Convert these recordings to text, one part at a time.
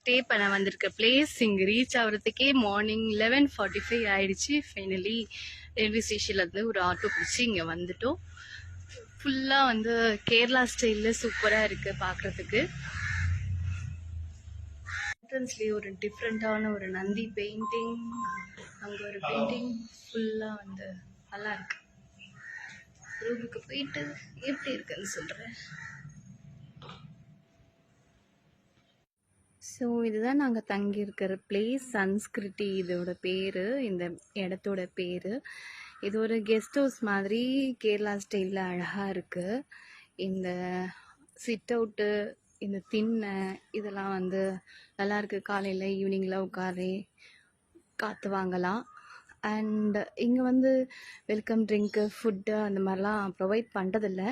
Stay பண்ண வந்திருக்க place இங்கே ரீச் ஆகிறதுக்கே மார்னிங் 11:45 ஆயிடுச்சு. ஃபைனலி ரயில்வே ஸ்டேஷன்லேருந்து ஒரு ஆட்டோ பிடிச்சி இங்கே வந்துட்டோம். ஃபுல்லாக வந்து கேரளா ஸ்டைலில் சூப்பராக இருக்குது பார்க்குறதுக்கு. என்ட்ரன்ஸ்லேயே ஒரு டிஃப்ரெண்ட்டான ஒரு நந்தி பெயிண்டிங், அங்கே ஒரு பெயிண்டிங் ஃபுல்லாக வந்து நல்லா இருக்கு. ரூமுக்கு போயிட்டு எப்படி இருக்குன்னு சொல்கிறேன். ஸோ இதுதான் நாங்கள் தங்கியிருக்கிற பிளேஸ். சன்ஸ்கிருதி இதோட பேர், இந்த இடத்தோட பேர். இது ஒரு கெஸ்ட் ஹவுஸ் மாதிரி கேரளா ஸ்டைலில் அழகாக இருக்குது. இந்த சிட் அவுட்டு, இந்த திண்ணை இதெல்லாம் வந்து நல்லாயிருக்கு. காலையில் ஈவினிங்கில் உட்காரி காற்று வாங்கலாம். அண்ட் இங்கே வந்து வெல்கம் ட்ரிங்க்கு, ஃபுட்டு அந்த மாதிரிலாம் ப்ரொவைட் பண்ணுறதில்ல.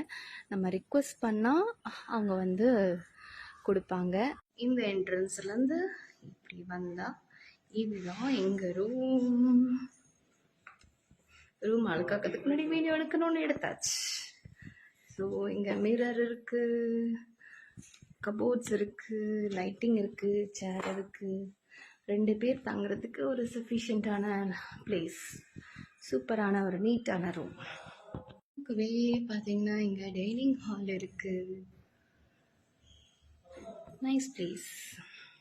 நம்ம ரிக்வெஸ்ட் பண்ணால் அவங்க வந்து கொடுப்பாங்க. இந்த என்ட்ரன்ஸ்லேருந்து இப்படி வந்தால் இதுதான் எங்கள் ரூம் அழுக்காக்கிறதுக்கு முன்னாடி வீடியோ எடுக்கணும்னு எடுத்தாச்சு. ஸோ இங்கே மிரர் இருக்குது, கபோர்ட்ஸ் இருக்குது, லைட்டிங் இருக்குது, சேர் இருக்குது. 2 பேர் தங்குறதுக்கு ஒரு சஃபிஷியண்ட்டான பிளேஸ். சூப்பரான ஒரு நீட்டான ரூம். வெளியே பார்த்தீங்கன்னா இங்கே டைனிங் ஹால் இருக்குது. Nice place.